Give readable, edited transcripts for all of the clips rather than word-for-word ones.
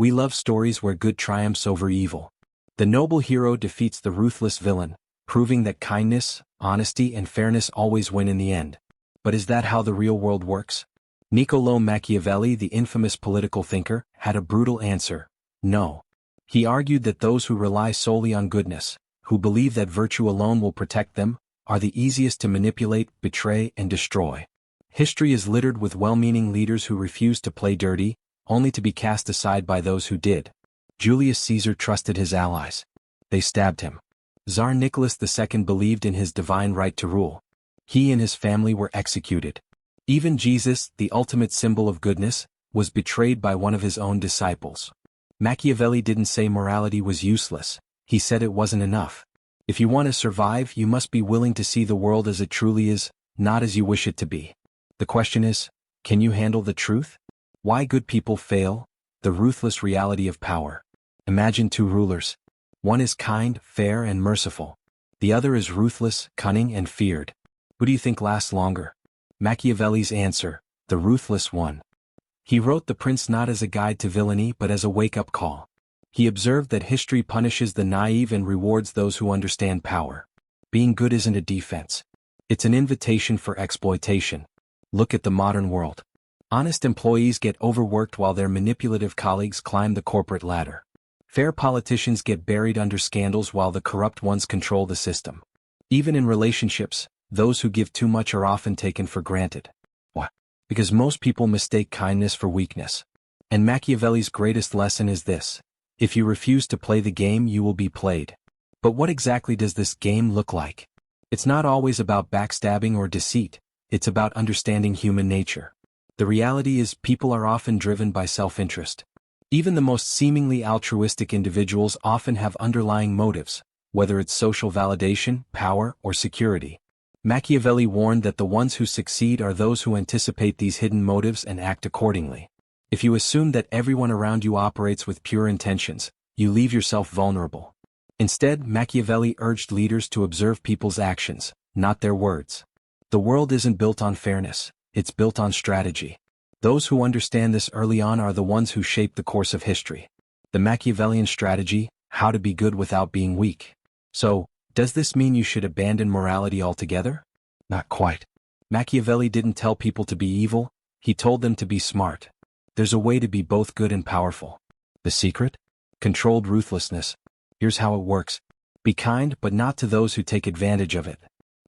We love stories where good triumphs over evil. The noble hero defeats the ruthless villain, proving that kindness, honesty, and fairness always win in the end. But is that how the real world works? Niccolò Machiavelli, the infamous political thinker, had a brutal answer: no. He argued that those who rely solely on goodness, who believe that virtue alone will protect them, are the easiest to manipulate, betray, and destroy. History is littered with well-meaning leaders who refused to play dirty, only to be cast aside by those who did. Julius Caesar trusted his allies. They stabbed him. Tsar Nicholas II believed in his divine right to rule. He and his family were executed. Even Jesus, the ultimate symbol of goodness, was betrayed by one of his own disciples. Machiavelli didn't say morality was useless, he said it wasn't enough. If you want to survive, you must be willing to see the world as it truly is, not as you wish it to be. The question is, can you handle the truth? Why good people fail? The ruthless reality of power. Imagine two rulers. One is kind, fair, and merciful. The other is ruthless, cunning, and feared. Who do you think lasts longer? Machiavelli's answer: the ruthless one. He wrote The Prince not as a guide to villainy but as a wake-up call. He observed that history punishes the naive and rewards those who understand power. Being good isn't a defense. It's an invitation for exploitation. Look at the modern world. Honest employees get overworked while their manipulative colleagues climb the corporate ladder. Fair politicians get buried under scandals while the corrupt ones control the system. Even in relationships, those who give too much are often taken for granted. Why? Because most people mistake kindness for weakness. And Machiavelli's greatest lesson is this: if you refuse to play the game, you will be played. But what exactly does this game look like? It's not always about backstabbing or deceit, it's about understanding human nature. The reality is, people are often driven by self-interest. Even the most seemingly altruistic individuals often have underlying motives, whether it's social validation, power, or security. Machiavelli warned that the ones who succeed are those who anticipate these hidden motives and act accordingly. If you assume that everyone around you operates with pure intentions, you leave yourself vulnerable. Instead, Machiavelli urged leaders to observe people's actions, not their words. The world isn't built on fairness, it's built on strategy. Those who understand this early on are the ones who shape the course of history. The Machiavellian strategy: how to be good without being weak. So, does this mean you should abandon morality altogether? Not quite. Machiavelli didn't tell people to be evil, he told them to be smart. There's a way to be both good and powerful. The secret? Controlled ruthlessness. Here's how it works. Be kind, but not to those who take advantage of it.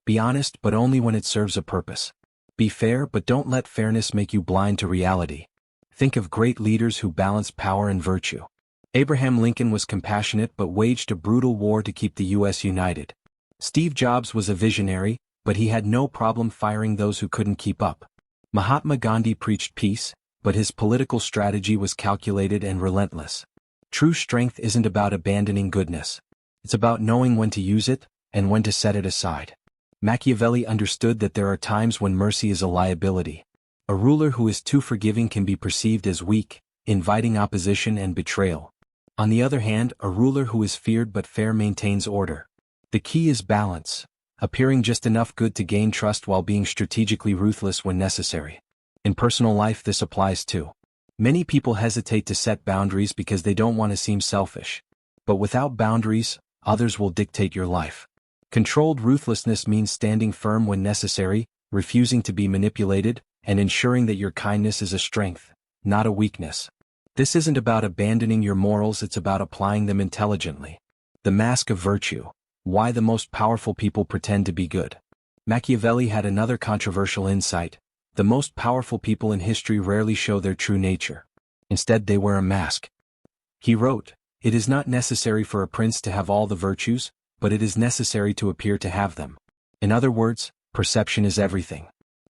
Be honest, but only when it serves a purpose. Be fair, but don't let fairness make you blind to reality. Think of great leaders who balanced power and virtue. Abraham Lincoln was compassionate but waged a brutal war to keep the U.S. united. Steve Jobs was a visionary, but he had no problem firing those who couldn't keep up. Mahatma Gandhi preached peace, but his political strategy was calculated and relentless. True strength isn't about abandoning goodness. It's about knowing when to use it, and when to set it aside. Machiavelli understood that there are times when mercy is a liability. A ruler who is too forgiving can be perceived as weak, inviting opposition and betrayal. On the other hand, a ruler who is feared but fair maintains order. The key is balance, appearing just enough good to gain trust while being strategically ruthless when necessary. In personal life, this applies too. Many people hesitate to set boundaries because they don't want to seem selfish. But without boundaries, others will dictate your life. Controlled ruthlessness means standing firm when necessary, refusing to be manipulated, and ensuring that your kindness is a strength, not a weakness. This isn't about abandoning your morals, it's about applying them intelligently. The mask of virtue: why the most powerful people pretend to be good. Machiavelli had another controversial insight: the most powerful people in history rarely show their true nature. Instead, they wear a mask. He wrote, "It is not necessary for a prince to have all the virtues, but it is necessary to appear to have them." In other words, perception is everything.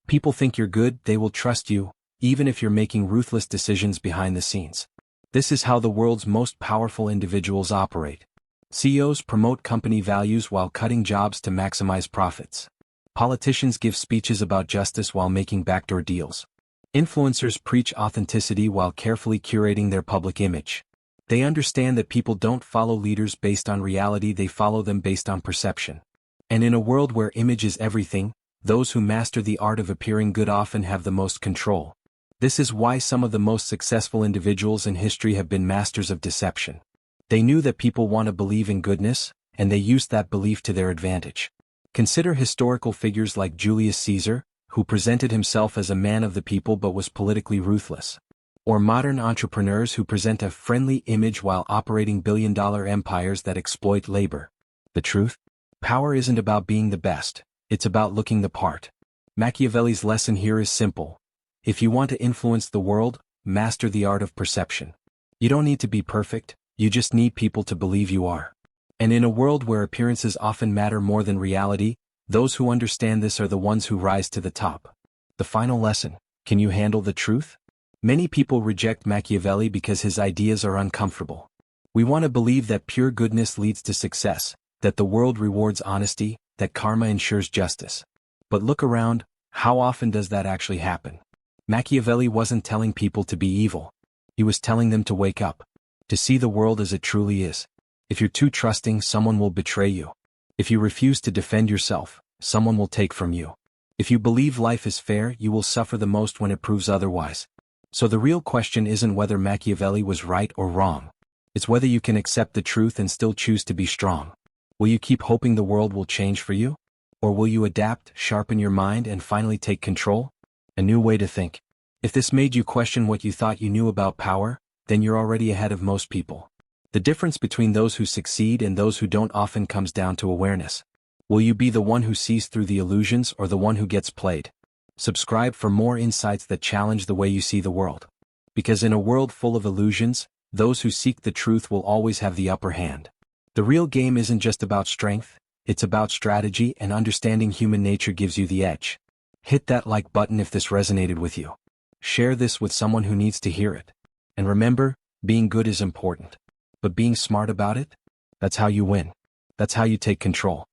People think you're good, they will trust you, even if you're making ruthless decisions behind the scenes. This is how the world's most powerful individuals operate. CEOs promote company values while cutting jobs to maximize profits. Politicians give speeches about justice while making backdoor deals. Influencers preach authenticity while carefully curating their public image. They understand that people don't follow leaders based on reality, they follow them based on perception. And in a world where image is everything, those who master the art of appearing good often have the most control. This is why some of the most successful individuals in history have been masters of deception. They knew that people want to believe in goodness, and they used that belief to their advantage. Consider historical figures like Julius Caesar, who presented himself as a man of the people but was politically ruthless. Or modern entrepreneurs who present a friendly image while operating billion-dollar empires that exploit labor. The truth? Power isn't about being the best, it's about looking the part. Machiavelli's lesson here is simple. If you want to influence the world, master the art of perception. You don't need to be perfect, you just need people to believe you are. And in a world where appearances often matter more than reality, those who understand this are the ones who rise to the top. The final lesson: can you handle the truth? Many people reject Machiavelli because his ideas are uncomfortable. We want to believe that pure goodness leads to success, that the world rewards honesty, that karma ensures justice. But look around, how often does that actually happen? Machiavelli wasn't telling people to be evil. He was telling them to wake up, to see the world as it truly is. If you're too trusting, someone will betray you. If you refuse to defend yourself, someone will take from you. If you believe life is fair, you will suffer the most when it proves otherwise. So the real question isn't whether Machiavelli was right or wrong. It's whether you can accept the truth and still choose to be strong. Will you keep hoping the world will change for you? Or will you adapt, sharpen your mind, and finally take control? A new way to think. If this made you question what you thought you knew about power, then you're already ahead of most people. The difference between those who succeed and those who don't often comes down to awareness. Will you be the one who sees through the illusions or the one who gets played? Subscribe for more insights that challenge the way you see the world. Because in a world full of illusions, those who seek the truth will always have the upper hand. The real game isn't just about strength, it's about strategy, and understanding human nature gives you the edge. Hit that like button if this resonated with you. Share this with someone who needs to hear it. And remember, being good is important. But being smart about it? That's how you win. That's how you take control.